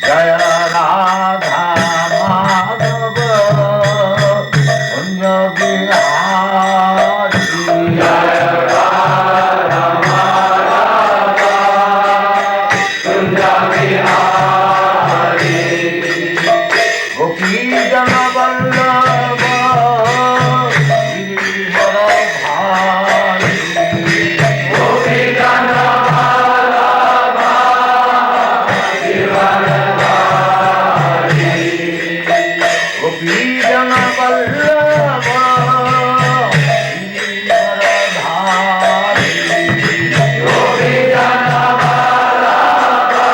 Jaya Radha Madhava Kunja Bihari Jaya Radha Madhava Kunja Bihari Gopi Jana Vallabha Girivara Bhari Gopi Jana Vallabha Girivara Bhari Gopi Jana Vallabha Girivara Bhari Gopi Jana Vallabha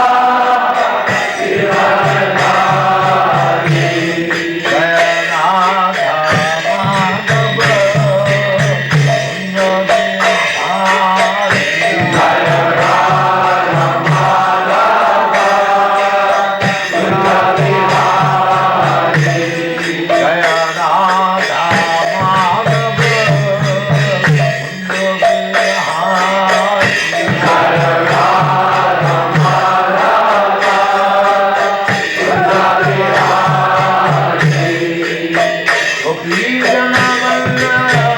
Girivara Bhari Jaya Radha Madhava Kunja Bihari Jaya Radha Madhava Kunja Bihari Jaya Radha Madhava Kunja Bihari Jaya Radha Madhava Kunja Bihari Gopi Jana Vallabha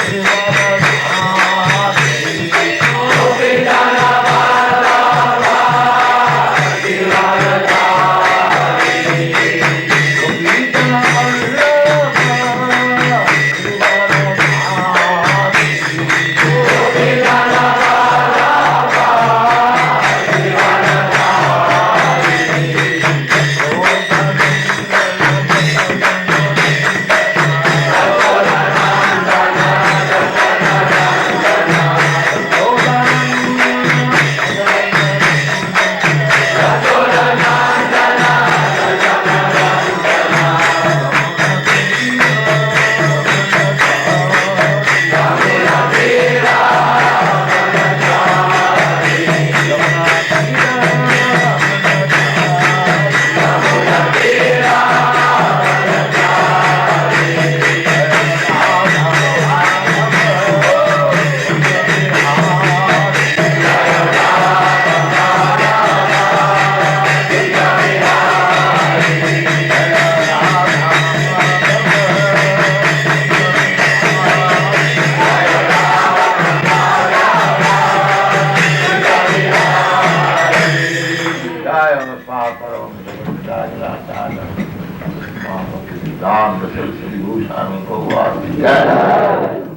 Girivara Bhari Gopi Jana Vallabha Girivara Bhari Gopi Jana Vallabha Girivara Bhari Gopi Jana Vallabha Girivara Bhari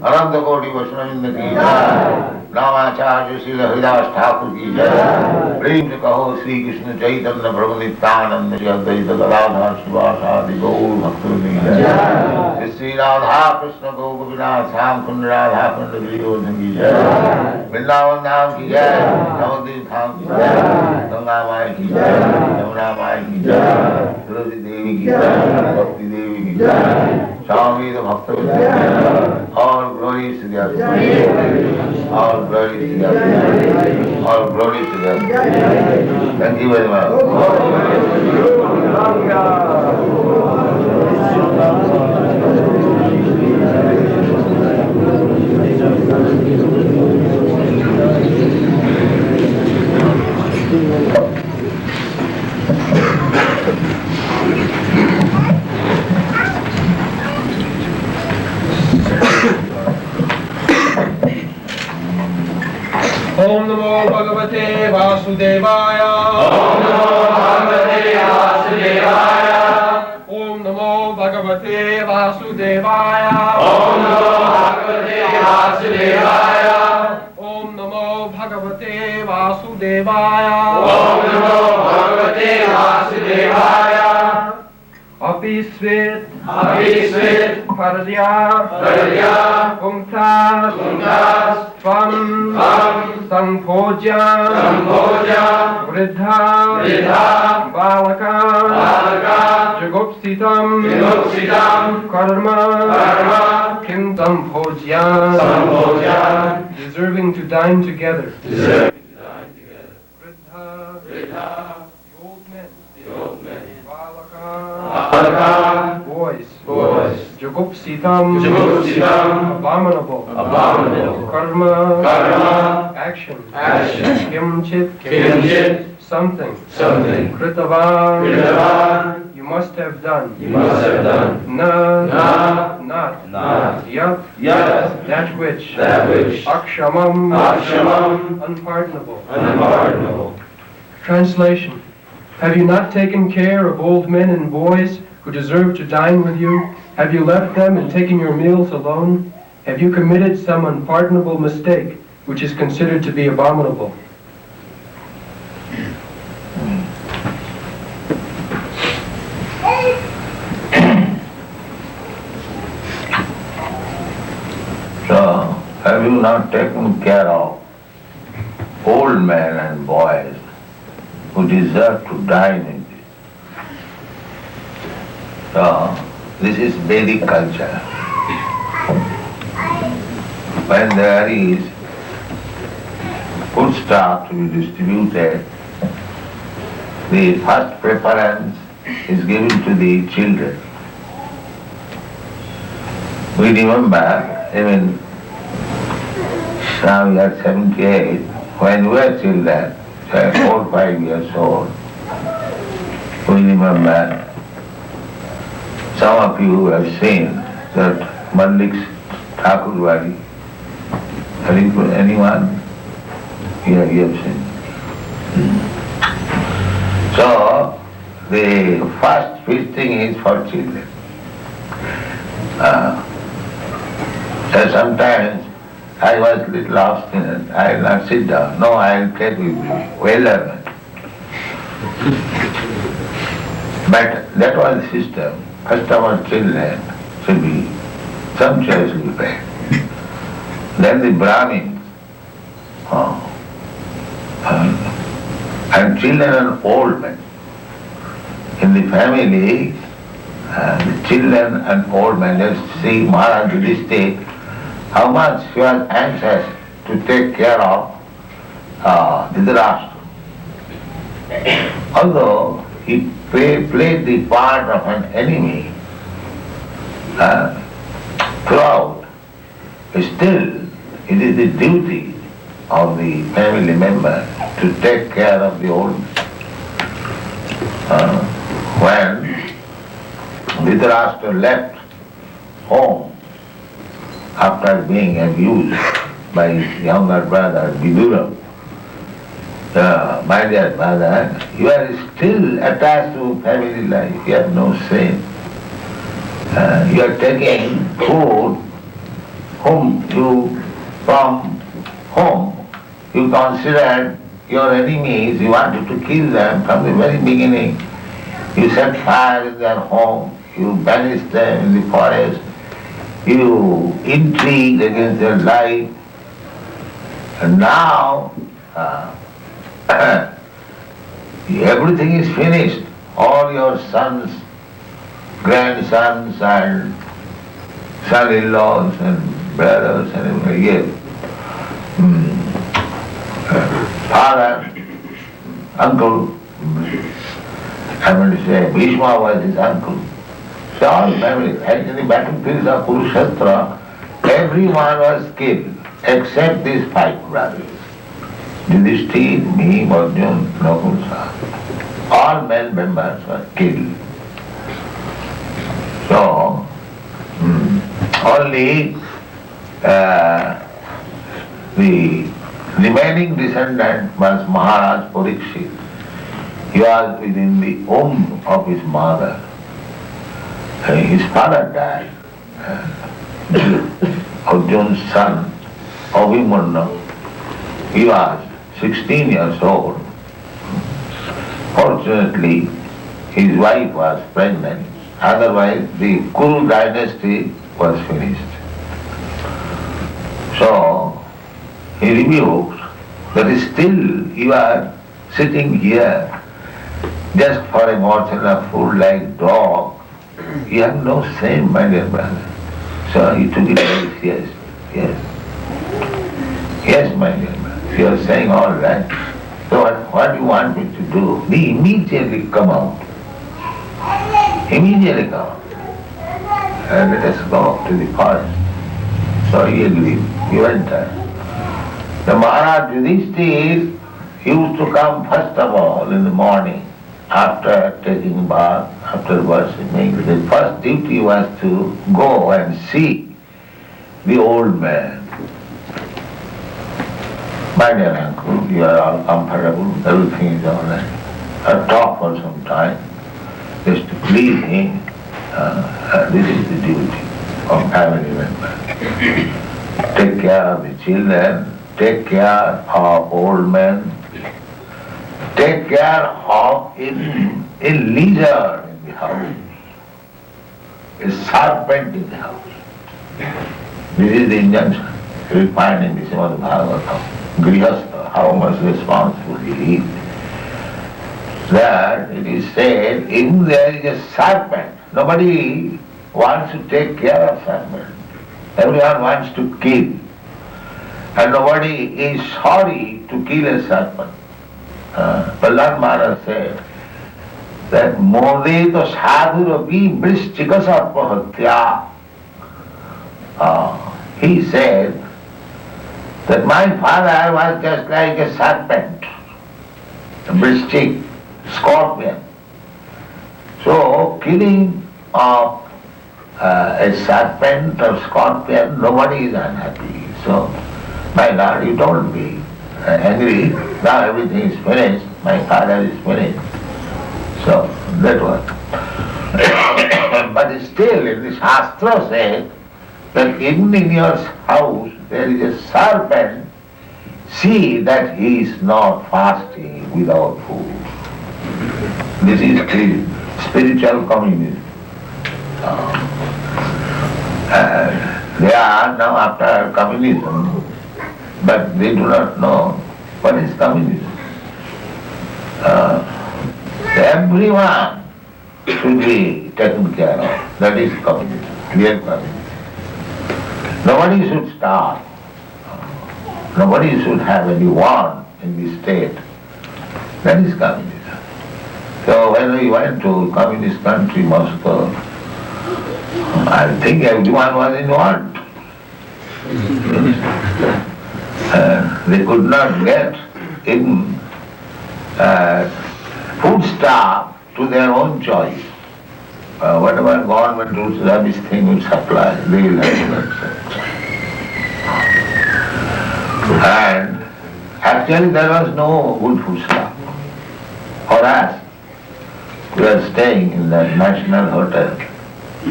अनंत कोटि वैष्णविंद की जय। रामाचार्य श्री हरिदास ठाकुर की जय। प्रेम से कहो श्री कृष्ण चैतन्य प्रभु नित्यानंद श्री अद्वैत गदाधर शिवासादि गौर भक्तों की जय। श्री राधा कृष्ण गौ गोपीनाथ श्याम कुंड राधा कुंड गिरिवर्धन की जय। वृंदावन धाम की जय। नवद्वीप धाम की जय। गंगा माई की जय। यमुना माई की जय। तुलसी देवी की जय। भक्ति देवी की जय। स्वामी भक्त और ग्लोरी टू गॉड, और ग्लोरी टू गॉड, और glory to God. Thank you very much. Om Namo Bhagavate Vasudevaya. Om Namo Bhagavate Vasudevaya. Om Namo Bhagavate Vasudevaya. Om Namo Bhagavate Vasudevaya. Om Namo Bhagavate Vasudevaya. Om Namo Bhagavate Vasudevaya. Apisvit, Apisvit, Parya, Parya, Kumtas, Kumtas, Tvam, Sangpoja, Samboja, Vridha, Vridha, Balaka, Balaka, Jagopsitam, Jagopsitam, Karma, Karma, Kim Sambhojya, Samboja, deserving to dine together. deserve to dine together. Vridha, Vridha, the old men, the old men, Balaka, Balaka, boys, boys, Jagopsitam, Jagopsitam, abominable, abominable, Karma, Karma, action, action, Kimchit, Kinchit, something, something, Kritavan, Kritavan, you must have done, you must have done, Na, Na, not, not, Yat, Yat, that which, Akshamam, unpardonable. unpardonable. Translation. Have you not taken care of old men and boys who deserve to dine with you? Have you left them and taken your meals alone? Have you committed some unpardonable mistake which is considered to be abominable? So, have you not taken care of old men and boys who deserve to dine in this? So, this is Vedic culture. When there is food stuff to be distributed, the first preference is given to the children. We remember, even now we are 78, when we were children, 4 or 5 years old, we remember, some of you have seen that Mallik's Thakurwadi. Anyone? Yeah, you have seen. So, the first feasting is for children. So sometimes I was a little obstinate. I will not sit down. No, I will take with you. Well done. But that was the system. First of all, children should be sumptuously fed. Then the Brahmins, and children and old men. In the family, the children and old men, just see Maharaj Yudhishthira, how much he was anxious to take care of Dhritarashtra. Although he played the part of an enemy throughout, still it is the duty of the family member to take care of the old man. When Dhritarashtra left home after being abused by his younger brother Vidura, my dear brother, you are still attached to family life, you have no sin. You are taking food from whom you considered your enemies, you wanted to kill them from the very beginning. You set fire in their home, you banished them in the forest, you intrigued against their life, and now everything is finished. All your sons, grandsons and son-in-laws and brothers and everything, yes. Father, uncle, I want to say Bhishma was his uncle. So all family, and in the battlefields of Kurukshetra, everyone was killed except these 5 brothers. Yudhishthira, me, Arjuna, Nakul, Sahib. all male members were killed. So, only the remaining descendant was Maharaj Parikshit. He was within the womb of his mother. His father died. Arjun's son, Abhimanyu, he was 16 years old. Fortunately, his wife was pregnant. Otherwise, the Kuru dynasty was finished. So, he rebuked that still you are sitting here just for a morsel of food like dog. You have no shame, my dear brother. So he took it very seriously. Yes, my dear brother. You are saying all right. So what do you want me to do? We immediately come out. Immediately come out. And let us go to the forest. So he agreed. He went there. The Maharaj Yudhishthir used to come first of all in the morning after taking bath, after worshipping. The first duty was to go and see the old man. My dear uncle, you are all comfortable, everything is all right. I'll talk for some time, just to please him. This is the duty of family members. Take care of the children, take care of old men, take care of a lizard in the house, a serpent in the house. This is the injunction you will find in the Srimad Bhagavatam. Grihastha, how much responsible he is. There it is said, if there is a serpent, nobody wants to take care of serpent. Everyone wants to kill. And nobody is sorry to kill a serpent. Prahlad Maharaj said that Mode to sadhurapi vrishchika sarpahatya. He said that my father was just like a serpent, a vrishchik, scorpion. So killing of a serpent or scorpion, nobody is unhappy. So, my Lord, you don't be angry. Now everything is finished. My father is finished. So, that was. But still, in the Shastra says that even in your house there is a serpent, see that he is not fasting without food. This is the spiritual communism. They are now after communism, but they do not know what is communism. Everyone should be taken care of. That is communism, real communism. Nobody should starve. Nobody should have any want in the state. That is communism. So when we went to communist country, Moscow, I think everyone was in want. They could not get in foodstuff to their own choice. Whatever government rules, rubbish thing will supply, they will have to. And actually there was no good foodstuff. For us, we were staying in the National Hotel,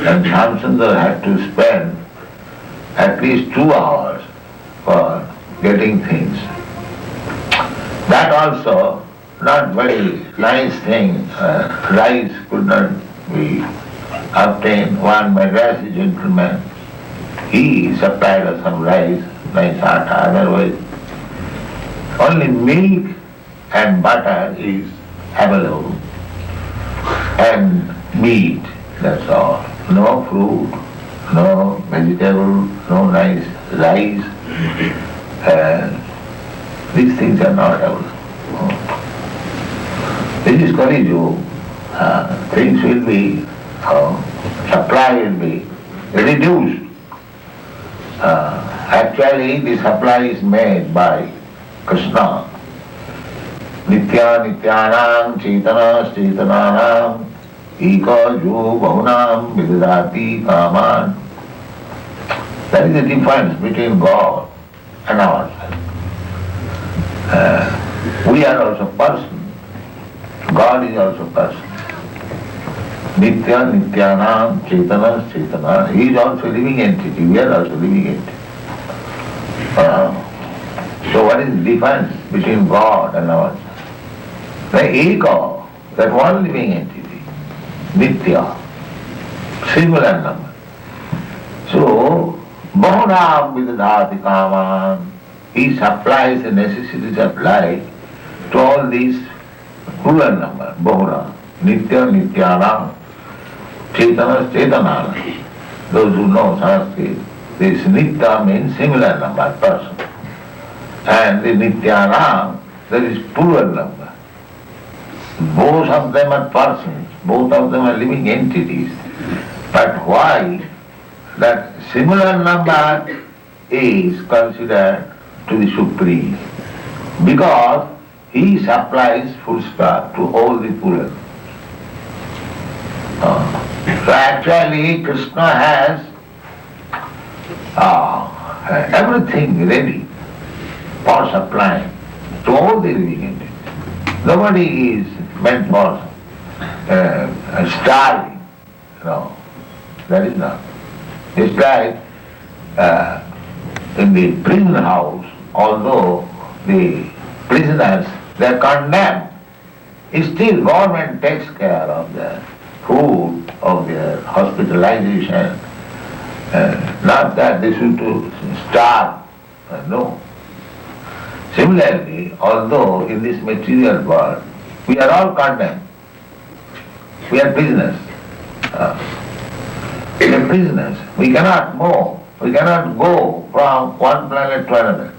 and Shamsundar had to spend at least 2 hours for getting things. That also not very nice thing. Rice could not be obtained. One Madrasi gentleman, he supplied us some rice, nice atta, otherwise only milk and butter is available, and meat, that's all. No fruit, no vegetable, no nice rice. These things are not available. This is Kali Yuga. Things will be, supply will be reduced. Actually, the supply is made by Krishna. Nitya nityanam chetana chetananam eka jo bahunam vidadati kaman. That is the difference between God and ourselves. We are also person. God is also person. Nitya nityanam chetana chetana. He is also living entity. We are also living entity. So what is the difference between God and ourselves? The ego, that one living entity, nitya, singular number. So, bahunam vidadati kaman, he supplies the necessities of life to all these plural number, bahuna, nitya, nityanam, chetana, chetananam. Those who know Sanskrit, this nitya means singular number, person. And the nityanam, that is plural number. Both of them are persons, both of them are living entities. But why that similar number is considered to be supreme? Because he supplies full stop to all the plural. So actually Krishna has everything ready for supplying to all the living entities. Nobody is meant for starving. No, that is not. It's like in the prison house, although the prisoners, they are condemned, still government takes care of their food, of their hospitalization. Not that they should starve. No. Similarly, although in this material world, we are all condemned. We are prisoners. We are prisoners. We cannot move. We cannot go from one planet to another.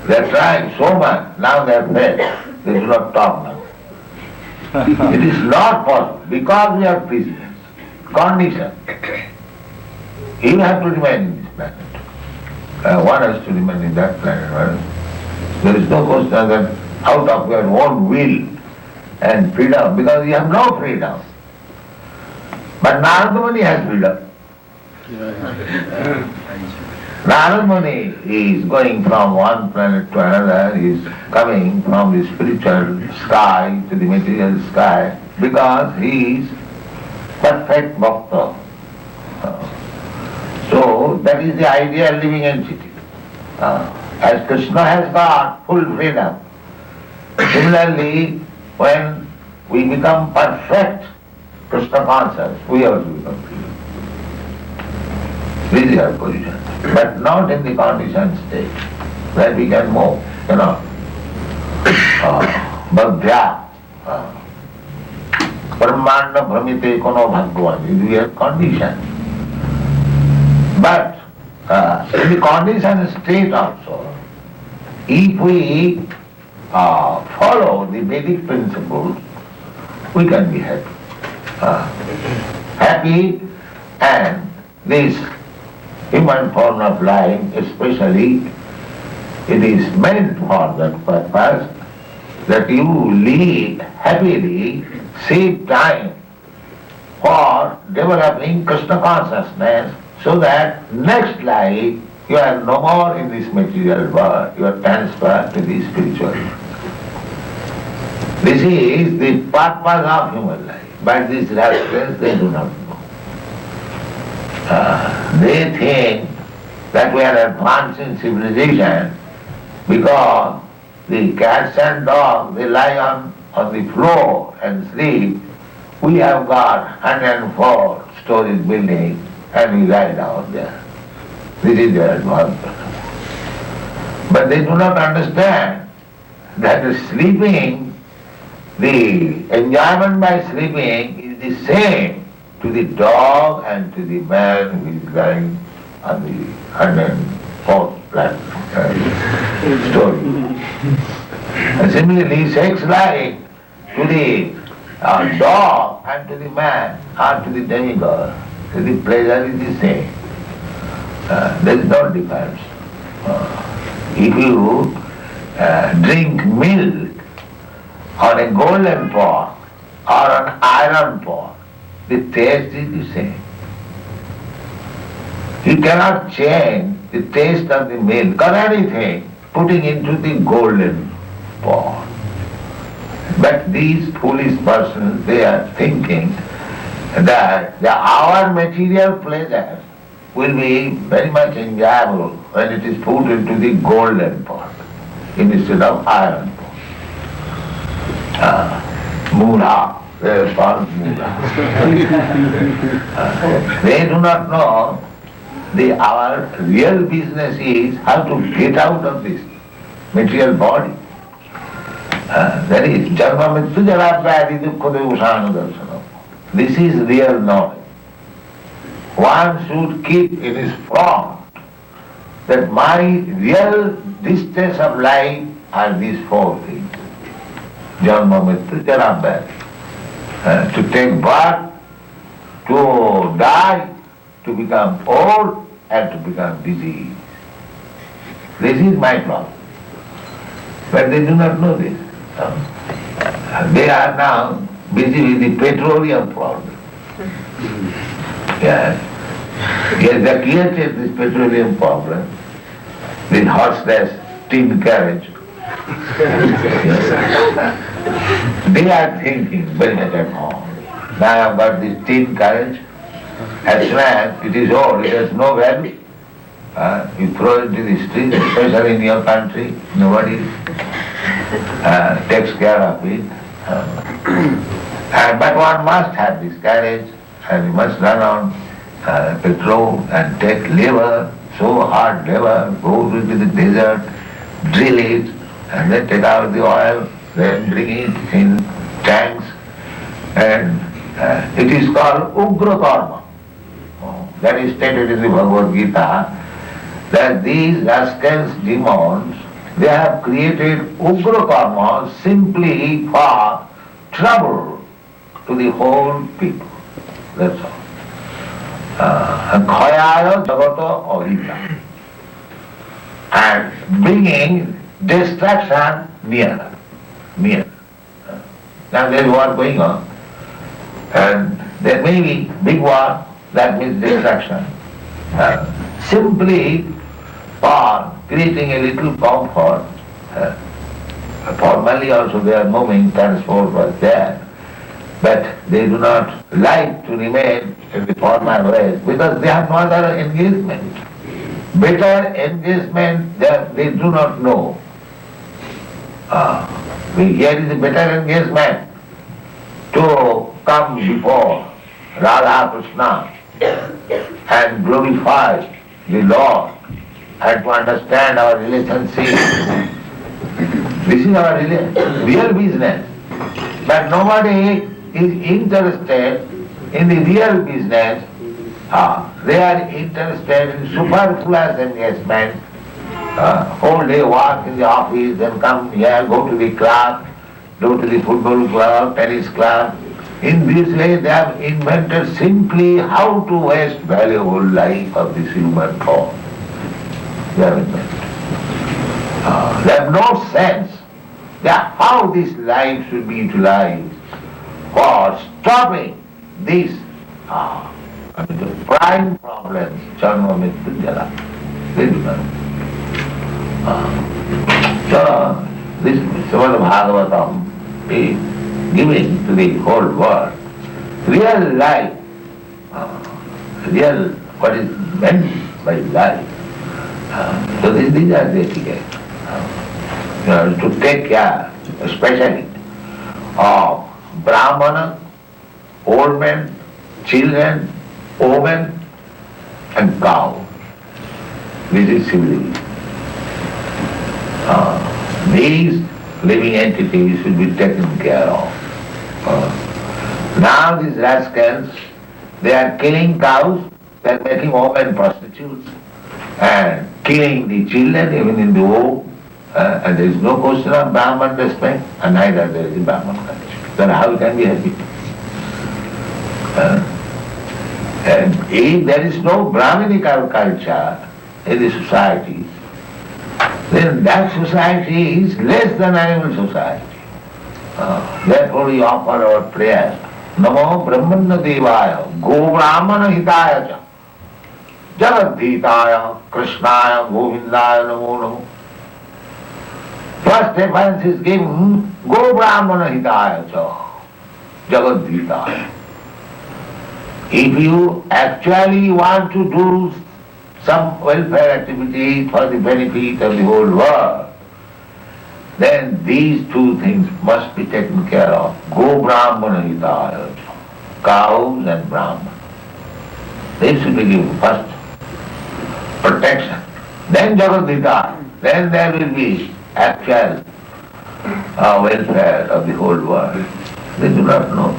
They are trying so much. Now they are fed. They do not talk now. It is not possible because we are prisoners. Condition. You have to remain in this planet. One has to remain in that planet. Right? There is no question that out of your own will and freedom, because you have no freedom. But Narada Muni has freedom. Narada Muni is going from one planet to another, he is coming from the spiritual sky to the material sky, because he is perfect bhakta. So that is the ideal living entity. As Krishna has got full freedom, similarly, when we become perfect Krishna conscious, we also become free. This is our position. But not in the conditioned state, where we can move, cannot. Bhagya, Brahmanda Brahmite Kono Bhagwan, we are conditioned. But in the conditioned state also, if we follow the Vedic principles, we can be happy. Happy, and this human form of life especially, it is meant for that purpose, that you live happily, save time for developing Krishna consciousness, so that next life you are no more in this material world, you are transferred to the spiritual world. This is the purpose of human life, but these rascals, they do not know. They think that we are advanced in civilization because the cats and dogs, they lie on the floor and sleep. We have got 104 stories building and we lie down there. This is their advancement. But they do not understand that sleeping, the enjoyment by sleeping is the same to the dog and to the man who is lying on the 104th story. And similarly, sex life to the dog and to the man or to the demigod, the pleasure is the same. There is no difference. If you drink milk on a golden pot or an iron pot, the taste is the same. You cannot change the taste of the milk or anything putting into the golden pot. But these foolish persons, they are thinking that our material pleasures will be very much enjoyable when it is put into the golden pot instead of iron pot. Mula, they are called mula. They do not know our real business is how to get out of this material body. That is janma mrityu jara vyadi dukkha devusana darsana. This is real knowledge. One should keep in his front that my real distance of life are these four things. Janma mrityu jara vyadi. To take birth, to die, to become old, and to become diseased. This is my problem. But they do not know this. They are now busy with the petroleum problem. Yes, they created this petroleum problem with horseless tin carriage. They are thinking very much at home. Now I have got this tin carriage. As soon as it is old, it has no value. You throw it into the street, especially in your country, nobody takes care of it. But one must have this carriage, and you must run on petrol and take labor, so hard labor, go into the desert, drill it, and then take out the oil, then bring it in tanks, and it is called Ugra Karma. That is stated in the Bhagavad-gita, that these rascals, demons, they have created Ugra Karma simply for trouble to the whole people. That's all. Khayaya jagata ahita. And bringing destruction near. Now there is war going on, and there may be big war, that means destruction. Simply for creating a little comfort. Formally also they are moving, transport was there, but they do not like to remain in the formal ways because they have no other engagement. Better engagement they do not know. Here is a better engagement to come before Radha Krishna and glorify the Lord and to understand our relationship. This is our real business. But nobody is interested in the real business. They are interested in superfluous engagement. Whole day work in the office, then come here, go to the club, go to the football club, tennis club. In this way they have invented simply how to waste valuable life of this human form. They have invented. They have no sense how this life should be utilized for stopping these the prime problems, janma mrityu jara. They do not. So this Srimad Bhagavatam is giving to the whole world real life, real what is meant by life. So these are the etiquette. To take care, especially of Brahmana, old men, children, women, and cow. This is civilization. These living entities should be taken care of. Now these rascals, they are killing cows, they are making women prostitutes, and killing the children even in the womb, and there is no question of Brahman respect, and neither there is Brahman culture. Then how can we happy? And if there is no Brahminical culture in the society, then that society is less than animal society. Therefore we offer our prayers. Namo Brahmana Devaya, Go Brahmana Hitaya Cha, Jagadhitaya, Krishnaya, Govindaya Namo Namo. First reference is given, Go Brahmana Hitaya Cha, Jagadhitaya. If you actually want to do some welfare activity for the benefit of the whole world, then these two things must be taken care of. Go Brahmana Hitaya, cows and Brahman. They should be given first protection. Then Jagadhita, then there will be actual welfare of the whole world. They do not know.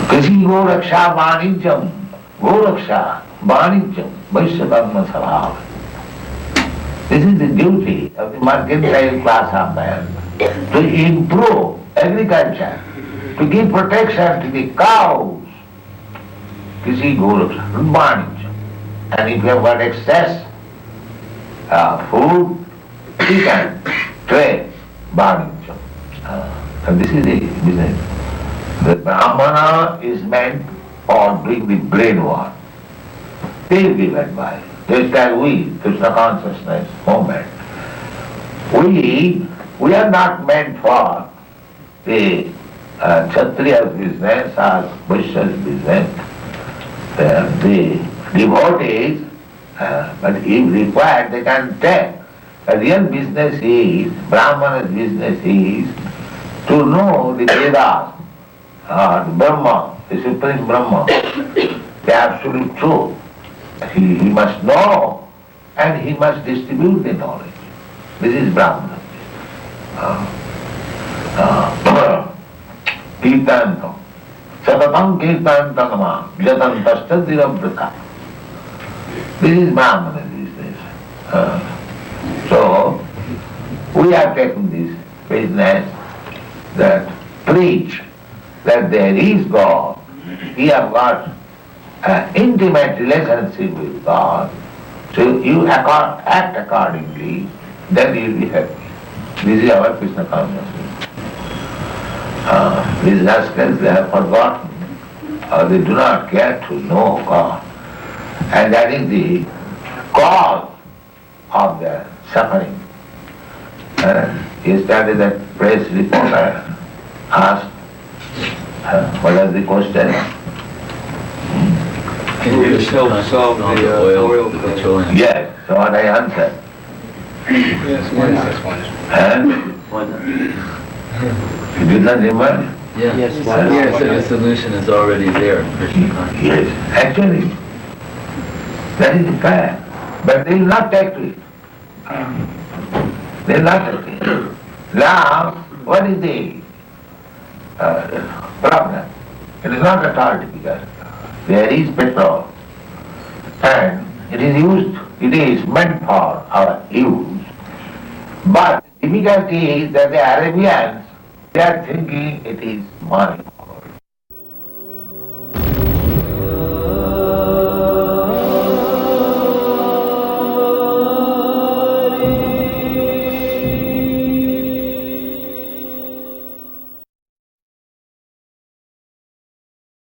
Kasi Go Raksha Vanijam, Go Raksha Vanijam, Vaishyakarma Sabhava. This is the duty of the mercantile class of man, to improve agriculture, to give protection to the cows. Kisi Goraksha, Vanijam. And if you have got excess food, you can trade Vanijam. And this is the business. The Brahmana is meant for doing the brain work. They will be led by. Just as we, Krishna Consciousness movement, we are not meant for the Kshatriya's business or Vaishya's business. The devotees, but if required, they can take. The real business is, Brahmana's business is to know the Vedas, the Brahma, the Supreme Brahma, the absolute truth. He must know and he must distribute the knowledge. This is Brahmana. Kirtantam. Satatam kirtantanama. Jatantastadirabrata. This is Brahmana's business. So, we are taking this business that preach that there is God. We have got an intimate relationship with God. So you act accordingly, then you will be happy. This is our Krishna consciousness. These rascals, they have forgotten, or they do not care to know God. And that is the cause of their suffering. Yesterday that press reporter asked, what was the question? Can you just help solve the oil petroleum? Yes, so what I answered. Yes, You did not remember? Yes, so the solution is already there in Krishna consciousness. Yes, actually, that is the fact. But they will not take to it. They will not take it. Now, what is the problem? It is not at all difficult. There is petrol, and it is meant for our use. But the difficulty is that the Arabians, they are thinking it is money.